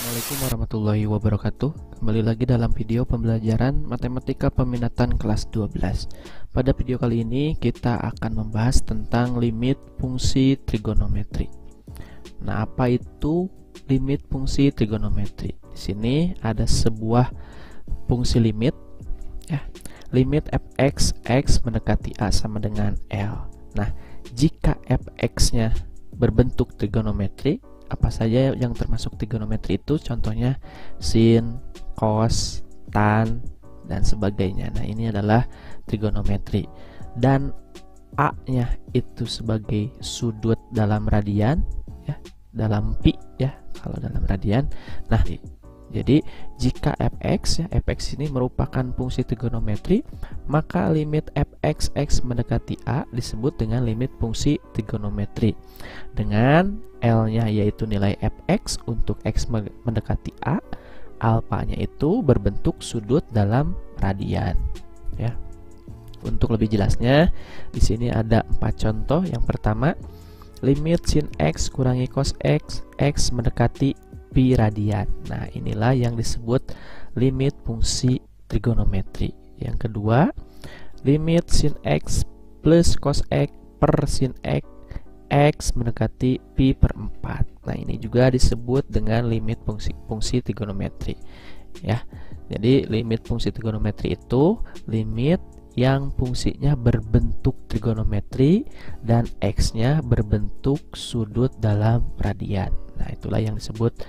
Assalamualaikum warahmatullahi wabarakatuh. Kembali lagi dalam video pembelajaran Matematika Peminatan kelas 12. Pada video kali ini kita akan membahas tentang limit fungsi trigonometri. Nah, apa itu limit fungsi trigonometri? Di sini ada sebuah fungsi limit ya. Limit fx x mendekati a sama dengan L. Nah, jika fx-nya berbentuk trigonometri, apa saja yang termasuk trigonometri itu? Contohnya sin, cos, tan, dan sebagainya. Nah, ini adalah trigonometri. Dan A-nya itu sebagai sudut dalam radian ya, dalam pi ya, kalau dalam radian. Nah, jadi jika fx ya, fx ini merupakan fungsi trigonometri, maka limit fx x mendekati a disebut dengan limit fungsi trigonometri. Dengan L-nya yaitu nilai fx untuk x mendekati a, alfanya itu berbentuk sudut dalam radian ya. Untuk lebih jelasnya, di sini ada 4 contoh. Yang pertama, limit sin x kurangi cos x, x mendekati pi radian. Nah, inilah yang disebut limit fungsi trigonometri. Yang kedua, limit sin x plus cos x per sin x, x mendekati pi per 4. Nah, ini juga disebut dengan limit fungsi trigonometri ya. Jadi limit fungsi trigonometri itu limit yang fungsinya berbentuk trigonometri dan x-nya berbentuk sudut dalam radian. Nah, itulah yang disebut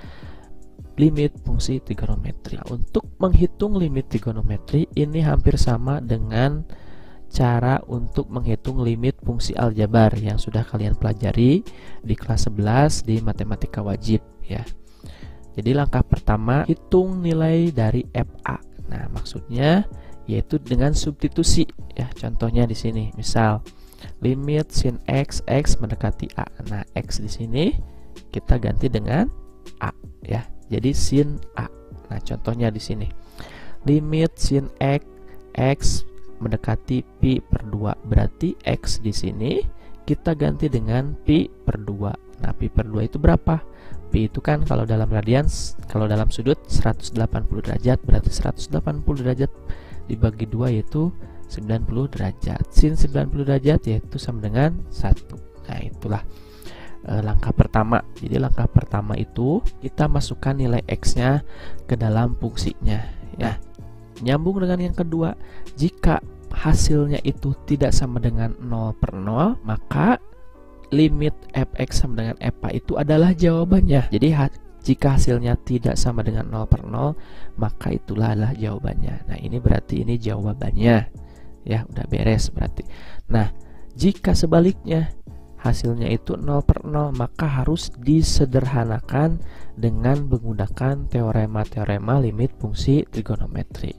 limit fungsi trigonometri. Nah, untuk menghitung limit trigonometri ini hampir sama dengan cara untuk menghitung limit fungsi aljabar yang sudah kalian pelajari di kelas 11 di matematika wajib ya. Jadi langkah pertama, hitung nilai dari FA. Nah, maksudnya yaitu dengan substitusi ya. Contohnya di sini, misal limit sin x, x mendekati a. Nah, x di sini kita ganti dengan a ya. Jadi sin a. Nah, contohnya di sini. Limit sin x, x mendekati pi per 2. Berarti x di sini kita ganti dengan pi per 2. Nah, pi per 2 itu berapa? Pi itu kan kalau dalam radian, kalau dalam sudut 180 derajat, berarti 180 derajat dibagi 2 yaitu 90 derajat. Sin 90 derajat yaitu sama dengan 1. Nah, itulah langkah pertama. Jadi langkah pertama itu kita masukkan nilai x-nya ke dalam fungsinya ya. Nyambung dengan yang kedua, jika hasilnya itu tidak sama dengan 0 per 0, maka limit fx sama dengan FA itu adalah jawabannya. Jadi jika hasilnya tidak sama dengan 0 per 0, maka itulah adalah jawabannya. Nah, ini berarti ini jawabannya ya, udah beres berarti. Nah, jika sebaliknya hasilnya itu 0 per 0, maka harus disederhanakan dengan menggunakan teorema-teorema limit fungsi trigonometri.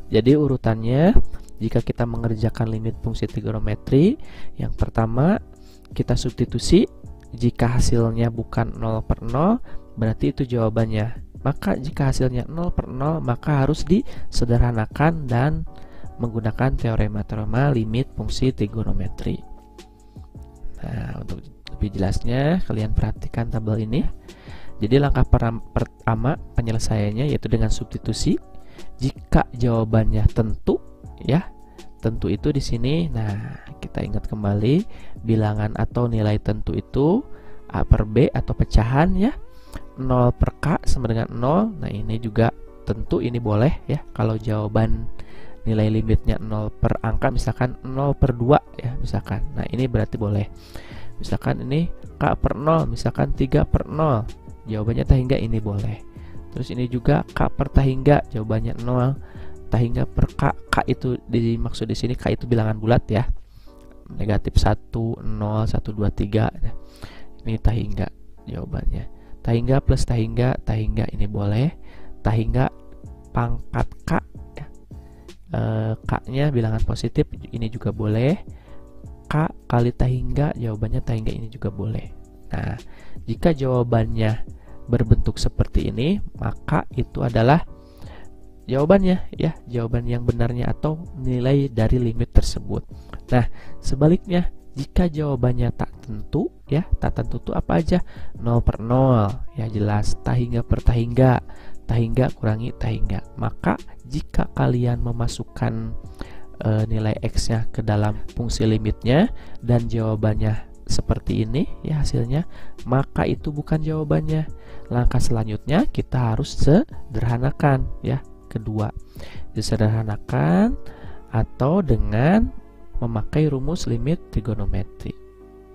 Jadi urutannya, jika kita mengerjakan limit fungsi trigonometri, yang pertama kita substitusi. Jika hasilnya bukan 0 per 0, berarti itu jawabannya. Maka jika hasilnya 0 per 0, maka harus disederhanakan dan menggunakan teorema-teorema limit fungsi trigonometri. Nah, untuk lebih jelasnya kalian perhatikan tabel ini. Jadi langkah pertama penyelesaiannya yaitu dengan substitusi. Jika jawabannya tentu ya, tentu itu di sini. Nah, kita ingat kembali bilangan atau nilai tentu itu A per B atau pecahan ya. 0 per K sama dengan 0. Nah, ini juga tentu, ini boleh ya. Kalau jawaban nilai limitnya 0 per angka, misalkan 0 per 2 ya misalkan. Nah, ini berarti boleh. Misalkan ini K per 0, misalkan 3 per 0, jawabannya tahingga, ini boleh. Terus ini juga K per tahingga, jawabannya 0. Tahingga per K, K itu dimaksud di sini, K itu bilangan bulat ya. Negatif 1, 0, 1, 2, 3. Nah, ini tahingga jawabannya. Tahingga plus tahingga, tahingga ini boleh. Tahingga pangkat K ya. K-nya bilangan positif, ini juga boleh. K kali tahingga, jawabannya tahingga, ini juga boleh. Nah, jika jawabannya berbentuk seperti ini, maka itu adalah jawabannya ya, jawaban yang benarnya atau nilai dari limit tersebut. Nah, sebaliknya Jika jawabannya tak tentu, ya, tak tentu itu apa aja? 0 per 0, ya jelas. Tahingga per tahingga, tahingga kurangi tahingga. Maka jika kalian memasukkan nilai x-nya ke dalam fungsi limitnya dan jawabannya seperti ini, ya hasilnya, maka itu bukan jawabannya. Langkah selanjutnya kita harus sederhanakan, ya, kedua. Disederhanakan atau dengan memakai rumus limit trigonometri,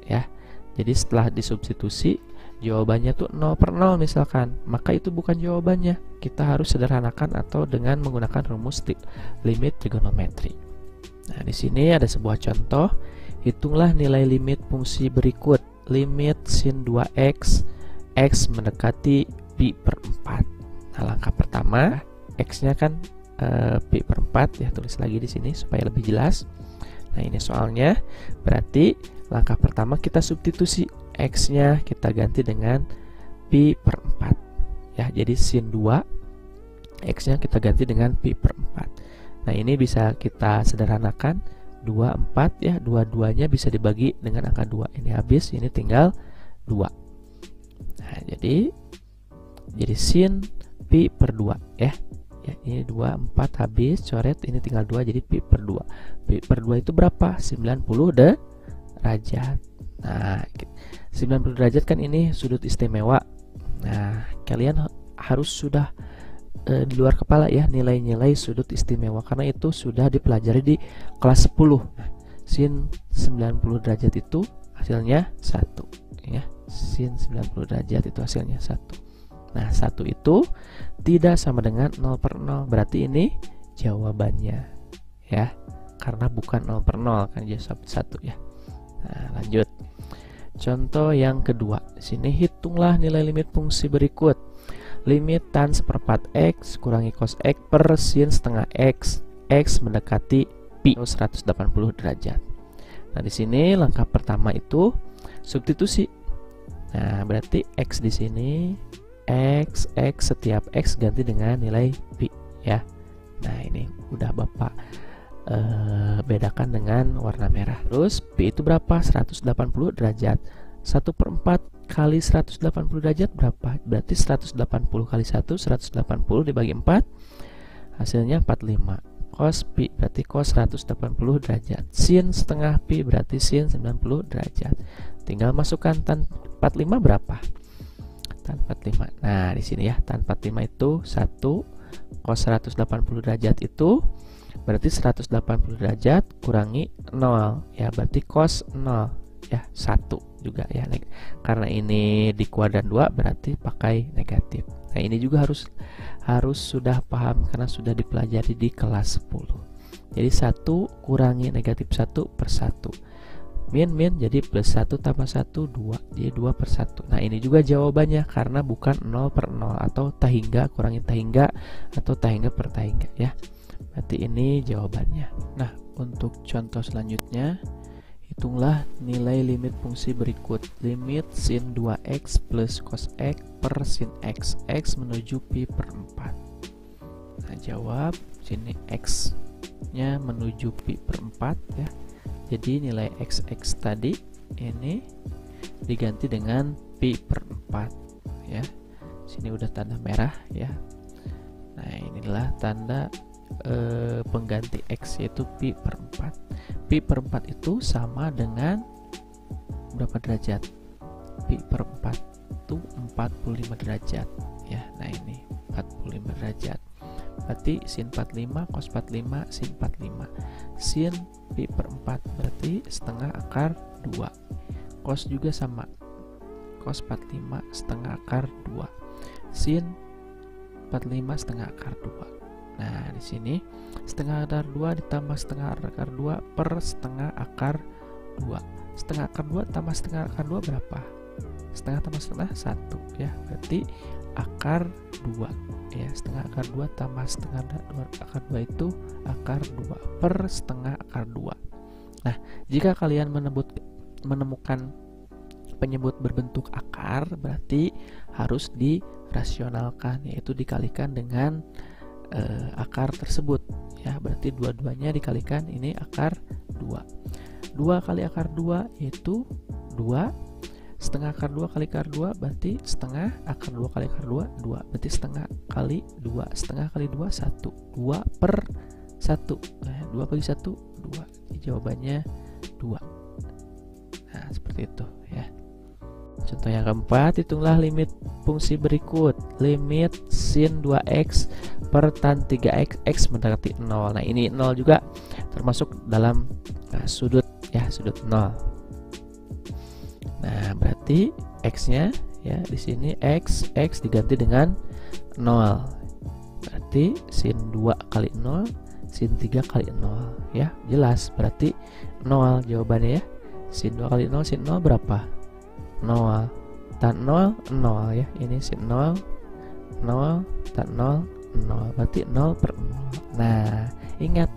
ya. Jadi setelah disubstitusi jawabannya tuh 0 per 0 misalkan, maka itu bukan jawabannya. Kita harus sederhanakan atau dengan menggunakan rumus limit trigonometri. Nah, di sini ada sebuah contoh. Hitunglah nilai limit fungsi berikut. Limit sin 2x, x mendekati pi per 4. Nah, langkah pertama, x-nya kan pi per 4, ya, tulis lagi di sini supaya lebih jelas. Nah, ini soalnya, berarti langkah pertama kita substitusi x-nya, kita ganti dengan pi per 4. Ya, jadi sin 2, x-nya kita ganti dengan pi per 4. Nah, ini bisa kita sederhanakan, 2, 4, ya, dua-duanya bisa dibagi dengan angka 2. Ini habis, ini tinggal 2. Nah, jadi sin pi per 2, ya. Ya, ini 2, 4 habis, coret, ini tinggal 2, jadi pi per 2. Pi per 2 itu berapa? 90 derajat. Nah, 90 derajat kan ini sudut istimewa. Nah, kalian harus sudah di luar kepala, ya, nilai-nilai sudut istimewa, karena itu sudah dipelajari di kelas 10. Nah, sin 90 derajat itu hasilnya 1, ya. Sin 90 derajat itu hasilnya 1. Nah, 1 itu tidak sama dengan 0 per 0. Berarti ini jawabannya, ya. Karena bukan 0 per 0 kan, jadi 1, ya. Nah, lanjut. Contoh yang kedua. Di sini hitunglah nilai limit fungsi berikut. Limit tan seperempat x kurangi cos x per sin setengah x, x mendekati pi 180 derajat. Nah, di sini langkah pertama itu substitusi. Nah, berarti x di sini x setiap x ganti dengan nilai pi, ya. Nah, ini udah Bapak bedakan dengan warna merah. Terus pi itu berapa? 180 derajat. 1/4 kali 180 derajat berapa? Berarti 180 kali 1, 180 dibagi 4, hasilnya 45. Cos pi berarti cos 180 derajat. Sin setengah pi berarti sin 90 derajat. Tinggal masukkan tan 45 berapa? Tan 45. Nah, di sini, ya, tan 45 itu 1, cos 180 derajat itu berarti 180 derajat kurangi 0, ya, berarti cos 0, ya, 1 juga, ya. Karena ini di kuadran 2 berarti pakai negatif. Nah, ini juga harus sudah paham karena sudah dipelajari di kelas 10. Jadi 1 kurangi negatif 1 per 1. Min jadi plus 1 tambah 1, 2, jadi 2 per 1. Nah, ini juga jawabannya karena bukan 0 per 0 atau tahingga kurangi tahingga atau tahingga per tahingga, ya. Berarti ini jawabannya. Nah, untuk contoh selanjutnya, hitunglah nilai limit fungsi berikut. Limit sin 2x plus cos x per sin x, x menuju pi per 4. Nah, jawab sini x-nya menuju pi per 4, ya. Jadi nilai x tadi ini diganti dengan pi per 4, ya. Sini udah tanda merah, ya. Nah, inilah tanda pengganti x, yaitu pi per 4. Pi per 4 itu sama dengan berapa derajat? Pi per 4 itu 45 derajat, ya. Nah, ini 45 derajat. Berarti sin 45, cos 45, sin 45. Sin pi per 4 berarti setengah akar 2. Cos juga sama, cos 45 setengah akar 2. Sin 45 setengah akar 2. Nah, di sini setengah akar 2 ditambah setengah akar 2 per setengah akar 2. Setengah akar 2 tambah setengah akar 2 berapa? Setengah tambah setengah 1, ya. Berarti akar 2, ya. Setengah akar 2 tambah setengah akar 2 itu akar 2 per setengah akar 2. Nah, jika kalian menemukan penyebut berbentuk akar, berarti harus dirasionalkan, yaitu dikalikan dengan akar tersebut, ya. Berarti dua-duanya dikalikan, ini akar 2. 2 kali akar 2 yaitu 2. Setengah akar 2 kali akar 2 berarti setengah. Akar 2 kali akar 2, 2. Berarti setengah kali 2. Setengah kali 2, 1. 2 per 1. 2 bagi 1, 2. Jadi jawabannya 2. Nah, seperti itu ya. Contoh yang keempat, hitunglah limit fungsi berikut. Limit sin 2x per tan 3x, x mendekati 0. Nah, ini 0 juga termasuk dalam sudut ya, sudut 0. Nah, berarti x-nya ya di sini x diganti dengan 0. Berarti sin 2 kali 0, sin 3 kali 0 ya. Jelas, berarti 0 jawabannya ya. Sin 2 kali 0, sin 0 berapa? 0. Tan 0, 0 ya. Ini sin 0, 0, tan 0, 0. Berarti 0 per 0. Nah, ingat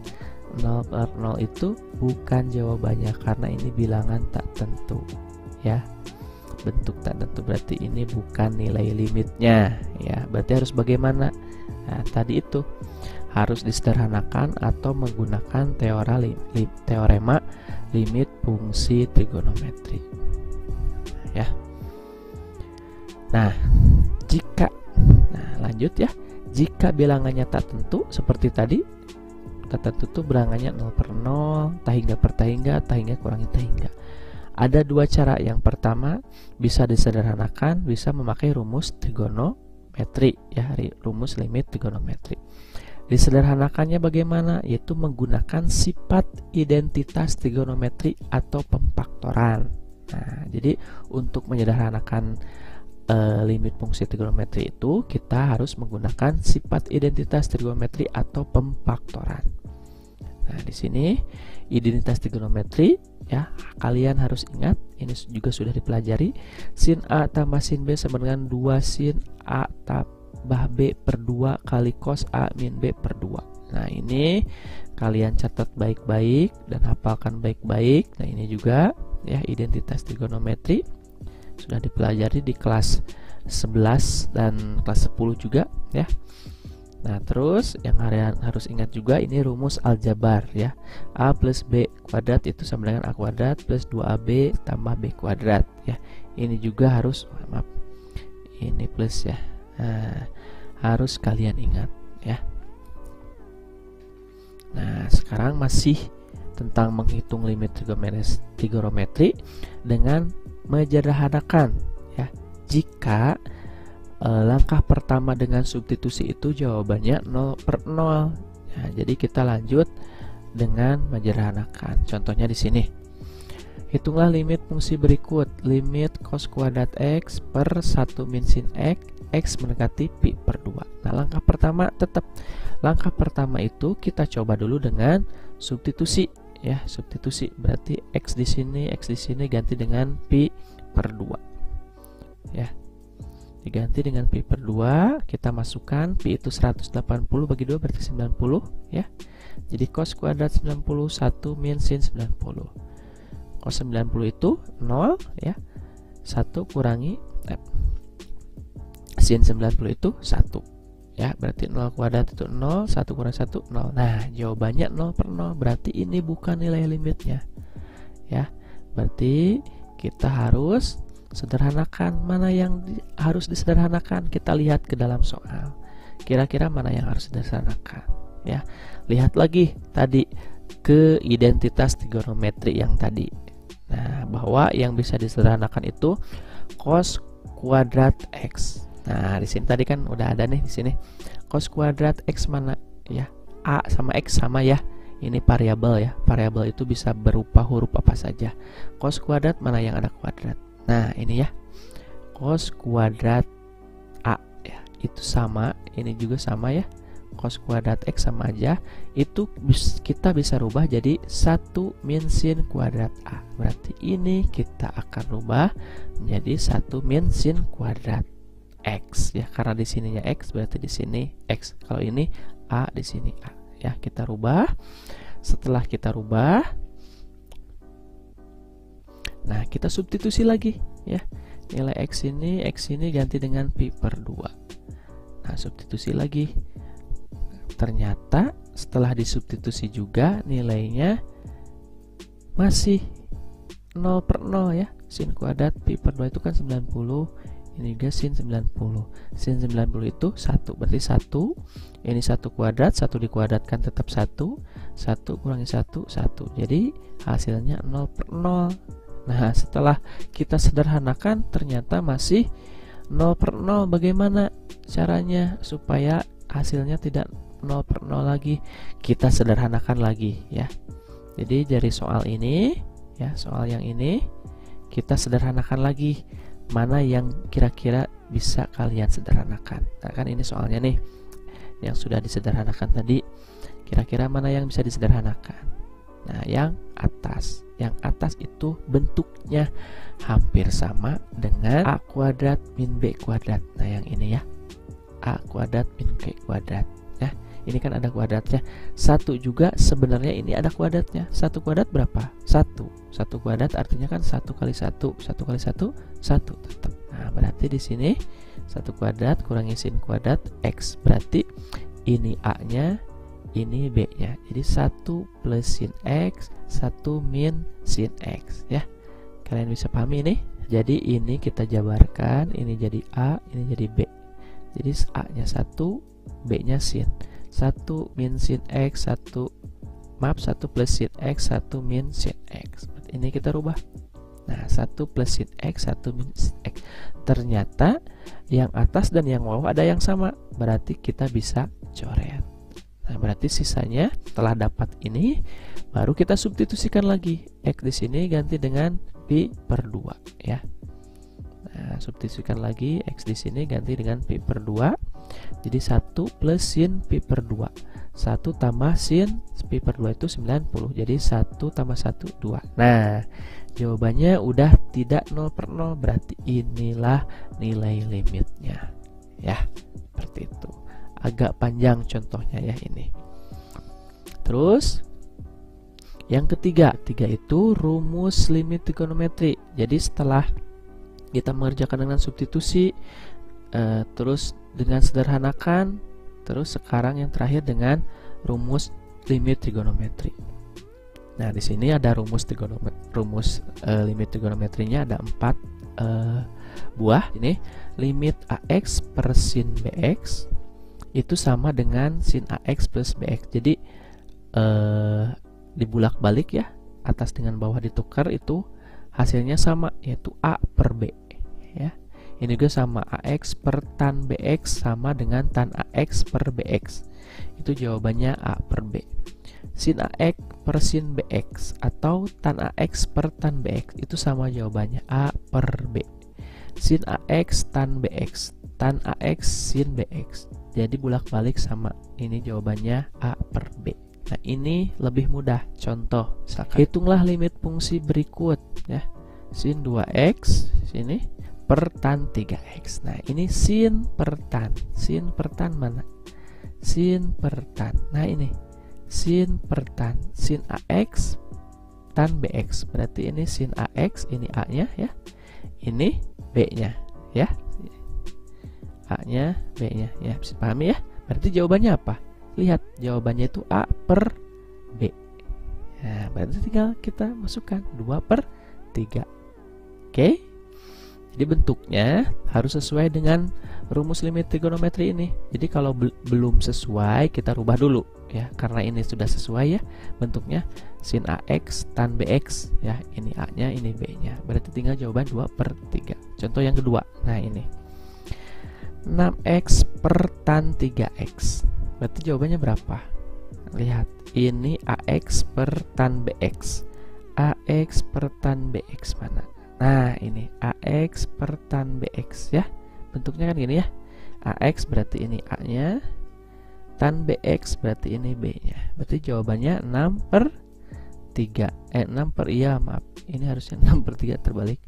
0 per 0 itu bukan jawabannya karena ini bilangan tak tentu ya. Bentuk tak tentu berarti ini bukan nilai limitnya ya. Berarti harus bagaimana? Nah, tadi itu harus disederhanakan atau menggunakan teorema limit fungsi trigonometri ya. Nah, lanjut ya. Jika bilangannya tak tentu seperti tadi, tak tentu tuh bilangannya 0 per 0, tahingga per tahingga, tahingga kurangi tahingga. Ada dua cara. Yang pertama bisa disederhanakan, bisa memakai rumus trigonometri ya, rumus limit trigonometri. Disederhanakannya bagaimana? Yaitu menggunakan sifat identitas trigonometri atau pemfaktoran. Nah, jadi untuk menyederhanakan limit fungsi trigonometri itu kita harus menggunakan sifat identitas trigonometri atau pemfaktoran. Nah, di sini identitas trigonometri ya, kalian harus ingat, ini juga sudah dipelajari. Sin A tambah sin B sama dengan 2 sin A tambah B per 2 kali cos A min B per 2. Nah, ini kalian catat baik-baik dan hafalkan baik-baik. Nah, ini juga ya identitas trigonometri sudah dipelajari di kelas 11 dan kelas 10 juga ya. Nah, terus yang kalian harus ingat juga ini rumus aljabar ya. A plus B kuadrat itu sama dengan A kuadrat plus 2AB tambah B kuadrat ya. Ini juga harus, maaf, ini plus ya. Nah, harus kalian ingat ya. Nah, sekarang masih tentang menghitung limit trigonometri dengan menyederhanakan ya. Jika langkah pertama dengan substitusi itu jawabannya 0 per 0. Nah, jadi kita lanjut dengan menyederhanakan. Contohnya di sini. Hitunglah limit fungsi berikut. Limit cos kuadrat x per 1 min sin x mendekati pi per 2. Nah, langkah pertama itu kita coba dulu dengan substitusi ya, substitusi. Berarti x di sini ganti dengan pi per 2. Ya. Diganti dengan pi per 2, kita masukkan pi itu 180 bagi 2 berarti 90 ya. Jadi cos kuadrat 91 min sin 90. Cos 90 itu 0 ya. 1 kurangi sin 90 itu 1 ya. Berarti 0 kuadrat itu 0, 1 kurang 1 0. Nah, jawabannya 0 per 0. Berarti ini bukan nilai limitnya ya. Berarti kita harus sederhanakan. Mana yang harus disederhanakan? Kita lihat ke dalam soal. Kira-kira mana yang harus disederhanakan ya. Lihat lagi tadi ke identitas trigonometri yang tadi. Nah, bahwa yang bisa disederhanakan itu cos kuadrat x. Nah, di sini tadi kan udah ada nih di sini. Cos kuadrat x mana ya? A sama x sama ya. Ini variabel ya. Variabel itu bisa berupa huruf apa saja. Cos kuadrat mana yang ada kuadrat? Nah, ini ya, cos kuadrat A ya, itu sama, ini juga sama ya, cos kuadrat x sama aja. Itu kita bisa rubah jadi 1 min sin kuadrat A. Berarti ini kita akan rubah menjadi 1 min sin kuadrat x ya, karena di sininya x berarti di sini x. Kalau ini A, di sini A ya. Kita rubah. Setelah kita rubah, nah, kita substitusi lagi ya. Nilai x ini ganti dengan pi per 2. Nah, substitusi lagi. Ternyata setelah disubstitusi juga nilainya masih 0 per 0 ya. Sin kuadrat pi per 2 itu kan 90. Ini juga sin 90. Sin 90 itu 1, berarti 1. Ini 1 kuadrat, 1 dikuadratkan tetap 1. 1 kurangi 1, 1. Jadi hasilnya 0 per 0. Nah, setelah kita sederhanakan ternyata masih 0 per 0. Bagaimana caranya supaya hasilnya tidak 0 per 0 lagi? Kita sederhanakan lagi ya. Jadi dari soal ini ya, soal yang ini kita sederhanakan lagi. Mana yang kira-kira bisa kalian sederhanakan? Nah, kan ini soalnya nih yang sudah disederhanakan tadi. Kira-kira mana yang bisa disederhanakan? Nah, yang atas. Yang atas itu bentuknya hampir sama dengan A kuadrat min B kuadrat. Nah, yang ini ya, A kuadrat min B kuadrat. Nah, ini kan ada kuadratnya. 1 juga sebenarnya ini ada kuadratnya. 1 kuadrat berapa? 1. 1 kuadrat artinya kan 1 kali 1. 1 kali 1, 1 tetap. Nah, berarti di sini 1 kuadrat kurangi sin kuadrat X. Berarti ini A-nya, ini B-nya. Jadi 1 plus sin X, 1 min sin X ya. Kalian bisa pahami ini? Jadi ini kita jabarkan, ini jadi A, ini jadi B. Jadi A-nya 1, B-nya sin. 1 min sin X, 1 plus sin X, 1 min sin X. Ini kita rubah. Nah, 1 plus sin X, 1 min sin X. Ternyata yang atas dan yang bawah ada yang sama. Berarti kita bisa coret. Nah, berarti sisanya setelah dapat ini baru kita substitusikan lagi. X di sini ganti dengan pi per 2 ya. Nah, substitusikan lagi X di sini ganti dengan pi per 2. Jadi 1 plus sin pi per 2. 1 tambah sin pi per 2 itu 90. Jadi 1 tambah 1, 2. Nah, jawabannya udah tidak 0 per 0. Berarti inilah nilai limitnya. Ya, seperti itu. Agak panjang contohnya ya ini. Terus yang ketiga itu rumus limit trigonometri. Jadi setelah kita mengerjakan dengan substitusi, terus dengan sederhanakan, terus sekarang yang terakhir dengan rumus limit trigonometri. Nah, di sini ada rumus limit trigonometrinya ada 4 buah. Ini limit AX per sin BX itu sama dengan sin AX plus BX. Jadi dibulak-balik ya, atas dengan bawah ditukar, itu hasilnya sama, yaitu A per B ya. Ini juga sama, AX per tan BX sama dengan tan AX per BX. Itu jawabannya A per B. Sin AX per sin BX atau tan AX per tan BX itu sama, jawabannya A per B. Sin AX tan BX, tan AX sin BX. Jadi bolak-balik sama. Ini jawabannya A per B. Nah, ini lebih mudah. Contoh, misalkan hitunglah limit fungsi berikut ya. Sin 2x sini per tan 3x. Nah, ini sin per tan. Sin per tan mana? Sin per tan. Nah, ini sin per tan. Sin AX tan BX. Berarti ini sin AX, ini A-nya ya. Ini B-nya ya. A-nya, B-nya ya. Bisa pahami ya? Berarti jawabannya apa? Lihat, jawabannya itu A per B. Nah, berarti tinggal kita masukkan 2 per 3. Oke? Jadi bentuknya harus sesuai dengan rumus limit trigonometri ini. Jadi kalau belum sesuai, kita rubah dulu ya. Karena ini sudah sesuai ya bentuknya, sin AX tan BX ya. Ini A-nya, ini B-nya. Berarti tinggal jawaban 2 per 3. Contoh yang kedua. Nah, ini 6x per tan 3x. Berarti jawabannya berapa? Lihat, ini AX per tan BX. AX per tan BX mana? Nah, ini AX per tan BX ya. Bentuknya kan gini ya. AX berarti ini A-nya, tan BX berarti ini B-nya. Berarti jawabannya 6 per 3. 6 per, iya maaf. Ini harusnya 6 per 3 terbalik.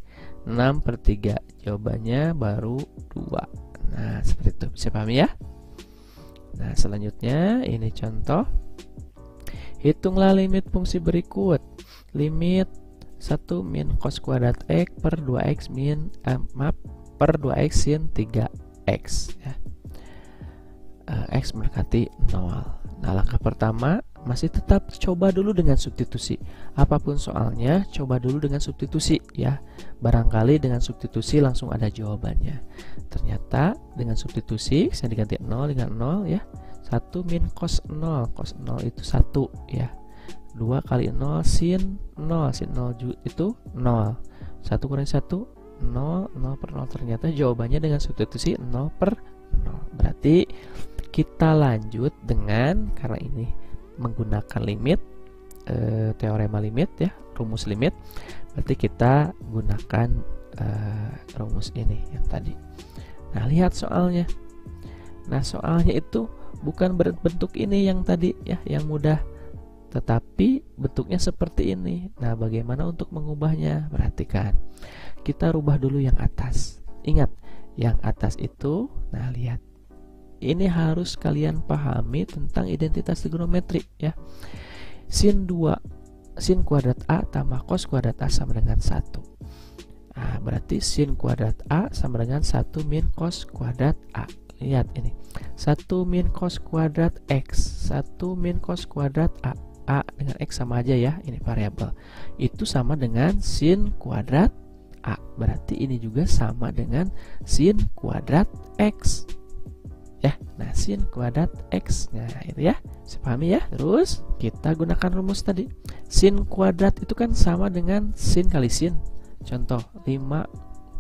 6 per 3. Jawabannya baru 2. Nah, seperti itu. Bisa pahami ya? Nah, selanjutnya ini contoh. Hitunglah limit fungsi berikut. Limit 1 min cos kuadrat X per 2X min per 2X sin 3X ya. X mendekati 0. Nah, langkah pertama masih tetap coba dulu dengan substitusi. Apapun soalnya, coba dulu dengan substitusi ya. Barangkali dengan substitusi langsung ada jawabannya. Ternyata dengan substitusi saya diganti 0 dengan 0 ya. 1 min cos 0. Cos 0 itu 1 ya. 2 kali 0 sin 0. Sin 0 itu 0. 1 kurangi 1 0. 0 per 0. Ternyata jawabannya dengan substitusi 0 per 0. Berarti kita lanjut dengan, karena ini menggunakan limit, teorema limit ya, rumus limit, berarti kita gunakan rumus ini yang tadi. Nah, lihat soalnya. Nah, soalnya itu bukan berbentuk ini yang tadi ya, yang mudah, tetapi bentuknya seperti ini. Nah, bagaimana untuk mengubahnya? Perhatikan, kita rubah dulu yang atas. Ingat, yang atas itu, nah lihat, ini harus kalian pahami tentang identitas trigonometri ya. Sin kuadrat A tambah cos kuadrat A sama dengan 1. Nah, berarti sin kuadrat A sama dengan 1 min cos kuadrat A. Lihat ini, 1 min cos kuadrat X, 1 min cos kuadrat A. A dengan X sama aja ya, ini variabel. Itu sama dengan sin kuadrat A. Berarti ini juga sama dengan sin kuadrat X ya. Nah, sin kuadrat X, nah itu ya, sepahami ya. Terus kita gunakan rumus tadi, sin kuadrat itu kan sama dengan sin kali sin. Contoh 5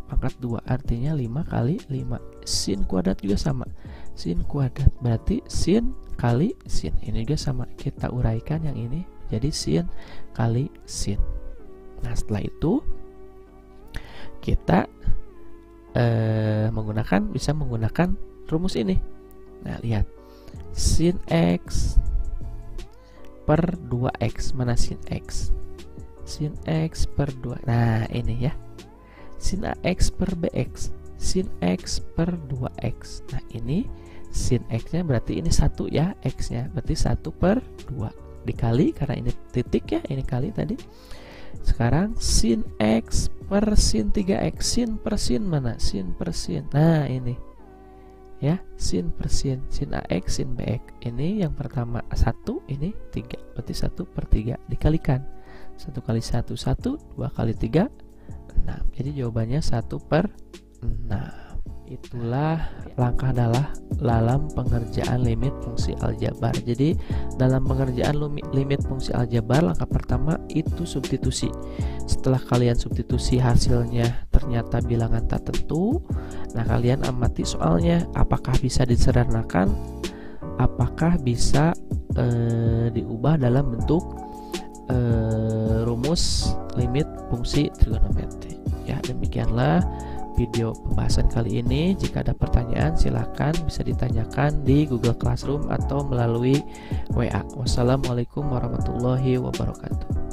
pangkat 2 artinya 5 kali 5. Sin kuadrat juga sama, sin kuadrat berarti sin kali sin, ini juga sama. Kita uraikan yang ini jadi sin kali sin. Nah, setelah itu kita bisa menggunakan rumus ini. Nah, lihat, sin X per 2X, mana sin X? Sin X per 2, nah ini ya, sin AX per BX, sin X per 2X. Nah, ini sin X nya berarti ini 1 ya, X nya berarti 1 per 2 dikali, karena ini titik ya, ini kali tadi. Sekarang sin X per sin 3X, sin per sin mana? Sin per sin, nah ini ya, sin per sin, sin AX, sin BX. Ini yang pertama 1, ini 3, berarti 1 per 3 dikalikan 1 kali 1, 1, 2 kali 3, 6. Jadi jawabannya 1 per 6. Itulah langkah dalam pengerjaan limit fungsi aljabar. Jadi dalam pengerjaan limit fungsi aljabar, langkah pertama itu substitusi. Setelah kalian substitusi hasilnya ternyata bilangan tak tentu, nah kalian amati soalnya, apakah bisa disederhanakan, apakah bisa diubah dalam bentuk rumus limit fungsi trigonometri. Ya, demikianlah video pembahasan kali ini. Jika ada pertanyaan silahkan bisa ditanyakan di Google Classroom atau melalui WA. Wassalamualaikum warahmatullahi wabarakatuh.